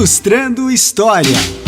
Ilustrando História.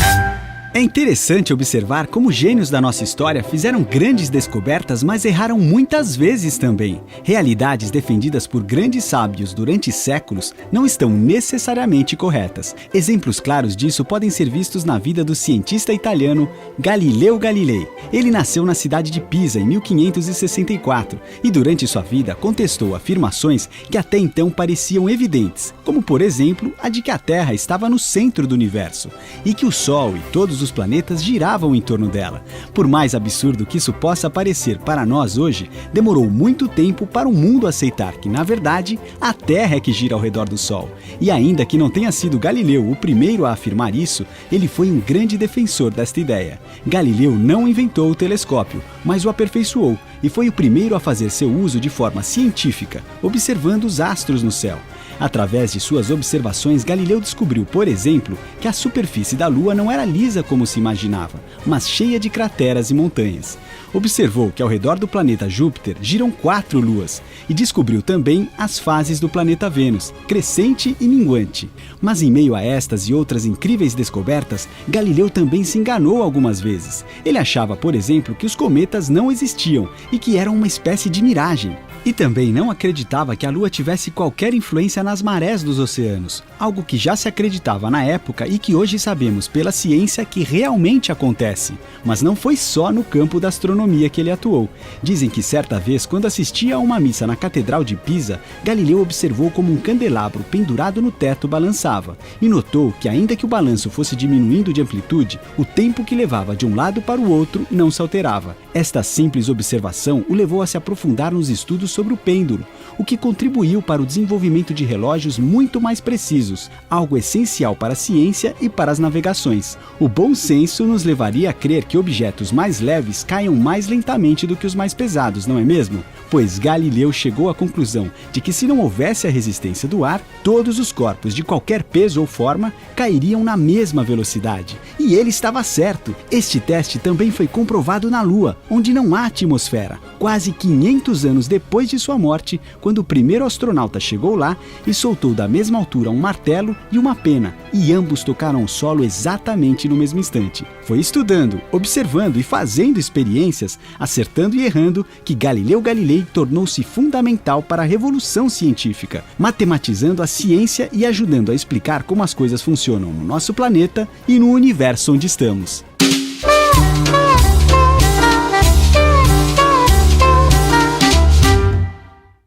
É interessante observar como gênios da nossa história fizeram grandes descobertas, mas erraram muitas vezes também. Realidades defendidas por grandes sábios durante séculos não estão necessariamente corretas. Exemplos claros disso podem ser vistos na vida do cientista italiano Galileu Galilei. Ele nasceu na cidade de Pisa em 1564 e durante sua vida contestou afirmações que até então pareciam evidentes, como por exemplo a de que a Terra estava no centro do universo e que o Sol e todos os planetas giravam em torno dela. Por mais absurdo que isso possa parecer para nós hoje, demorou muito tempo para o mundo aceitar que, na verdade, a Terra é que gira ao redor do Sol. E ainda que não tenha sido Galileu o primeiro a afirmar isso, ele foi um grande defensor desta ideia. Galileu não inventou o telescópio, mas o aperfeiçoou e foi o primeiro a fazer seu uso de forma científica, observando os astros no céu. Através de suas observações, Galileu descobriu, por exemplo, que a superfície da Lua não era lisa como se imaginava, mas cheia de crateras e montanhas. Observou que ao redor do planeta Júpiter giram 4 luas e descobriu também as fases do planeta Vênus, crescente e minguante. Mas em meio a estas e outras incríveis descobertas, Galileu também se enganou algumas vezes. Ele achava, por exemplo, que os cometas não existiam e que eram uma espécie de miragem. E também não acreditava que a Lua tivesse qualquer influência nas marés dos oceanos, algo que já se acreditava na época e que hoje sabemos pela ciência que realmente acontece. Mas não foi só no campo da astronomia que ele atuou. Dizem que certa vez, quando assistia a uma missa na Catedral de Pisa, Galileu observou como um candelabro pendurado no teto balançava e notou que, ainda que o balanço fosse diminuindo de amplitude, o tempo que levava de um lado para o outro não se alterava. Esta simples observação o levou a se aprofundar nos estudos sobre o pêndulo, o que contribuiu para o desenvolvimento de relógios muito mais precisos, algo essencial para a ciência e para as navegações. O bom senso nos levaria a crer que objetos mais leves caiam mais lentamente do que os mais pesados, não é mesmo? Pois Galileu chegou à conclusão de que, se não houvesse a resistência do ar, todos os corpos de qualquer peso ou forma cairiam na mesma velocidade. E ele estava certo. Este teste também foi comprovado na Lua, onde não há atmosfera. Quase 500 anos depois de sua morte, quando o primeiro astronauta chegou lá e soltou da mesma altura um martelo e uma pena, e ambos tocaram o solo exatamente no mesmo instante. Foi estudando, observando e fazendo experiências, acertando e errando, que Galileu Galilei tornou-se fundamental para a revolução científica, matematizando a ciência e ajudando a explicar como as coisas funcionam no nosso planeta e no universo onde estamos.